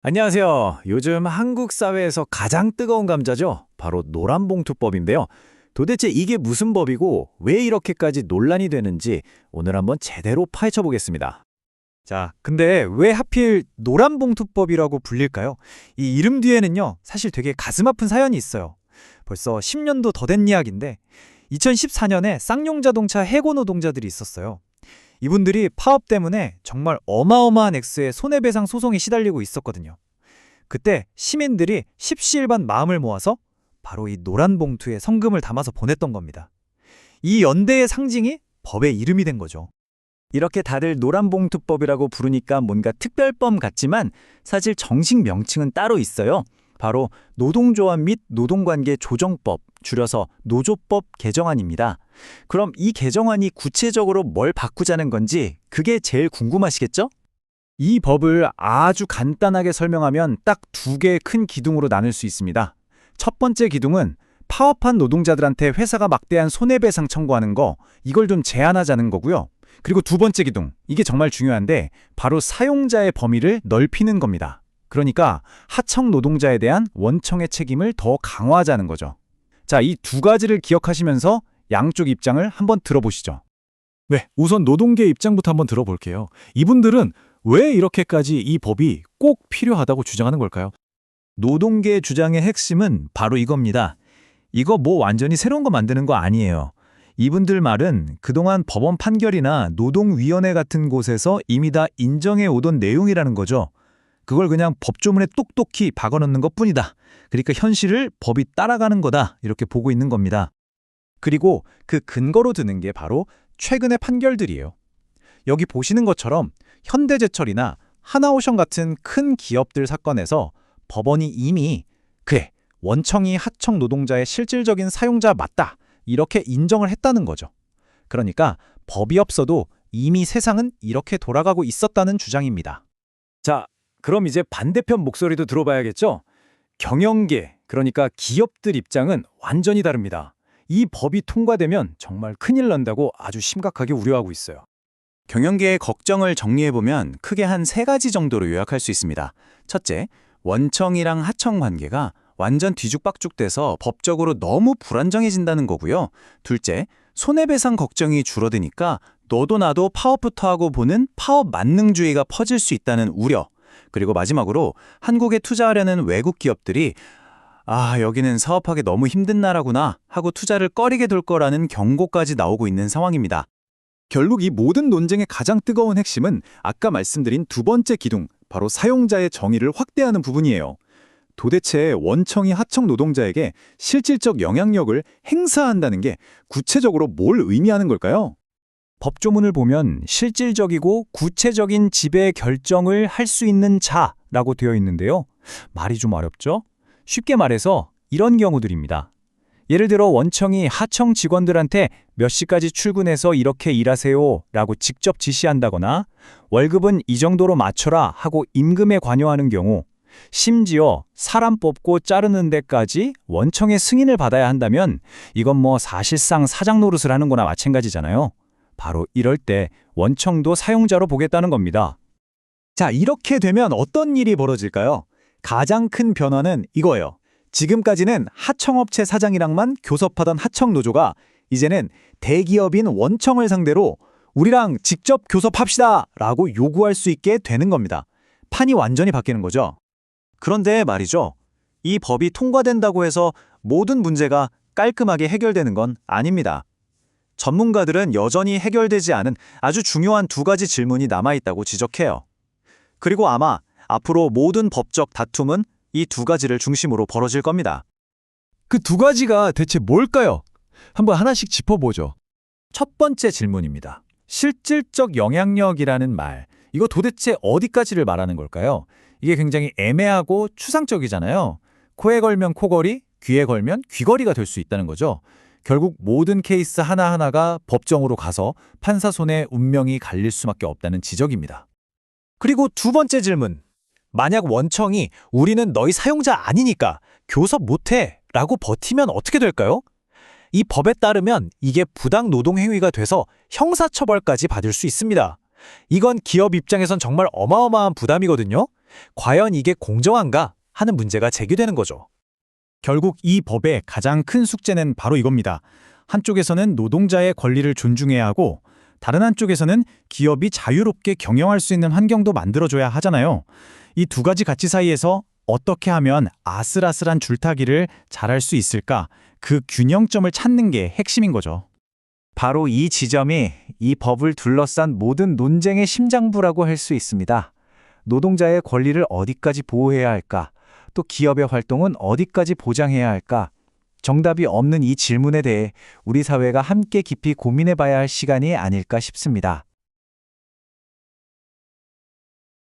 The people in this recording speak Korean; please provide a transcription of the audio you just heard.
안녕하세요. 요즘 한국 사회에서 가장 뜨거운 감자죠. 바로 노란봉투법인데요. 도대체 이게 무슨 법이고 왜 이렇게까지 논란이 되는지 오늘 한번 제대로 파헤쳐 보겠습니다. 자, 근데 왜 하필 노란봉투법이라고 불릴까요? 이 이름 뒤에는요, 사실 되게 가슴 아픈 사연이 있어요. 벌써 10년도 더 된 이야기인데, 2014년에 쌍용 자동차 해고 노동자들이 있었어요. 이분들이 파업 때문에 정말 어마어마한 액수의 손해배상 소송에 시달리고 있었거든요. 그때 시민들이 십시일반 마음을 모아서 바로 이 노란 봉투에 성금을 담아서 보냈던 겁니다. 이 연대의 상징이 법의 이름이 된 거죠. 이렇게 다들 노란봉투법이라고 부르니까 뭔가 특별법 같지만 사실 정식 명칭은 따로 있어요. 바로 노동조합 및 노동관계 조정법, 줄여서 노조법 개정안입니다. 그럼 이 개정안이 구체적으로 뭘 바꾸자는 건지 그게 제일 궁금하시겠죠? 이 법을 아주 간단하게 설명하면 딱 두 개의 큰 기둥으로 나눌 수 있습니다. 첫 번째 기둥은 파업한 노동자들한테 회사가 막대한 손해배상 청구하는 거, 이걸 좀 제한하자는 거고요. 그리고 두 번째 기둥, 이게 정말 중요한데 바로 사용자의 범위를 넓히는 겁니다. 그러니까 하청 노동자에 대한 원청의 책임을 더 강화하자는 거죠. 자, 이 두 가지를 기억하시면서 양쪽 입장을 한번 들어보시죠. 네, 우선 노동계 입장부터 한번 들어볼게요. 이분들은 왜 이렇게까지 이 법이 꼭 필요하다고 주장하는 걸까요? 노동계의 주장의 핵심은 바로 이겁니다. 이거 뭐 완전히 새로운 거 만드는 거 아니에요. 이분들 말은 그동안 법원 판결이나 노동위원회 같은 곳에서 이미 다 인정해 오던 내용이라는 거죠. 그걸 그냥 법조문에 똑똑히 박아넣는 것뿐이다. 그러니까 현실을 법이 따라가는 거다. 이렇게 보고 있는 겁니다. 그리고 그 근거로 드는 게 바로 최근의 판결들이에요. 여기 보시는 것처럼 현대제철이나 하나오션 같은 큰 기업들 사건에서 법원이 이미 그래, 원청이 하청 노동자의 실질적인 사용자 맞다. 이렇게 인정을 했다는 거죠. 그러니까 법이 없어도 이미 세상은 이렇게 돌아가고 있었다는 주장입니다. 자, 그럼 이제 반대편 목소리도 들어봐야겠죠? 경영계, 그러니까 기업들 입장은 완전히 다릅니다. 이 법이 통과되면 정말 큰일 난다고 아주 심각하게 우려하고 있어요. 경영계의 걱정을 정리해보면 크게 한 세 가지 정도로 요약할 수 있습니다. 첫째, 원청이랑 하청 관계가 완전 뒤죽박죽돼서 법적으로 너무 불안정해진다는 거고요. 둘째, 손해배상 걱정이 줄어드니까 너도 나도 파업부터 하고 보는 파업 만능주의가 퍼질 수 있다는 우려. 그리고 마지막으로 한국에 투자하려는 외국 기업들이 여기는 사업하기 너무 힘든 나라구나 하고 투자를 꺼리게 될 거라는 경고까지 나오고 있는 상황입니다. 결국 이 모든 논쟁의 가장 뜨거운 핵심은 아까 말씀드린 두 번째 기둥, 바로 사용자의 정의를 확대하는 부분이에요. 도대체 원청이 하청 노동자에게 실질적 영향력을 행사한다는 게 구체적으로 뭘 의미하는 걸까요? 법조문을 보면 실질적이고 구체적인 지배 결정을 할 수 있는 자라고 되어 있는데요. 말이 좀 어렵죠? 쉽게 말해서 이런 경우들입니다. 예를 들어 원청이 하청 직원들한테 몇 시까지 출근해서 이렇게 일하세요 라고 직접 지시한다거나 월급은 이 정도로 맞춰라 하고 임금에 관여하는 경우, 심지어 사람 뽑고 자르는 데까지 원청의 승인을 받아야 한다면 이건 뭐 사실상 사장 노릇을 하는 거나 마찬가지잖아요. 바로 이럴 때 원청도 사용자로 보겠다는 겁니다. 자, 이렇게 되면 어떤 일이 벌어질까요? 가장 큰 변화는 이거예요. 지금까지는 하청업체 사장이랑만 교섭하던 하청노조가 이제는 대기업인 원청을 상대로 우리랑 직접 교섭합시다 라고 요구할 수 있게 되는 겁니다. 판이 완전히 바뀌는 거죠. 그런데 말이죠. 이 법이 통과된다고 해서 모든 문제가 깔끔하게 해결되는 건 아닙니다. 전문가들은 여전히 해결되지 않은 아주 중요한 두 가지 질문이 남아있다고 지적해요. 그리고 아마 앞으로 모든 법적 다툼은 이 두 가지를 중심으로 벌어질 겁니다. 그 두 가지가 대체 뭘까요? 한번 하나씩 짚어보죠. 첫 번째 질문입니다. 실질적 영향력이라는 말, 이거 도대체 어디까지를 말하는 걸까요? 이게 굉장히 애매하고 추상적이잖아요. 코에 걸면 코걸이, 귀에 걸면 귀걸이가 될 수 있다는 거죠. 결국 모든 케이스 하나하나가 법정으로 가서 판사 손에 운명이 갈릴 수밖에 없다는 지적입니다. 그리고 두 번째 질문. 만약 원청이 우리는 너희 사용자 아니니까 교섭 못해 라고 버티면 어떻게 될까요? 이 법에 따르면 이게 부당 노동 행위가 돼서 형사처벌까지 받을 수 있습니다. 이건 기업 입장에선 정말 어마어마한 부담이거든요. 과연 이게 공정한가 하는 문제가 제기되는 거죠. 결국 이 법의 가장 큰 숙제는 바로 이겁니다. 한쪽에서는 노동자의 권리를 존중해야 하고 다른 한쪽에서는 기업이 자유롭게 경영할 수 있는 환경도 만들어줘야 하잖아요. 이 두 가지 가치 사이에서 어떻게 하면 아슬아슬한 줄타기를 잘할 수 있을까? 그 균형점을 찾는 게 핵심인 거죠. 바로 이 지점이 이 법을 둘러싼 모든 논쟁의 심장부라고 할 수 있습니다. 노동자의 권리를 어디까지 보호해야 할까? 또 기업의 활동은 어디까지 보장해야 할까? 정답이 없는 이 질문에 대해 우리 사회가 함께 깊이 고민해 봐야 할 시간이 아닐까 싶습니다.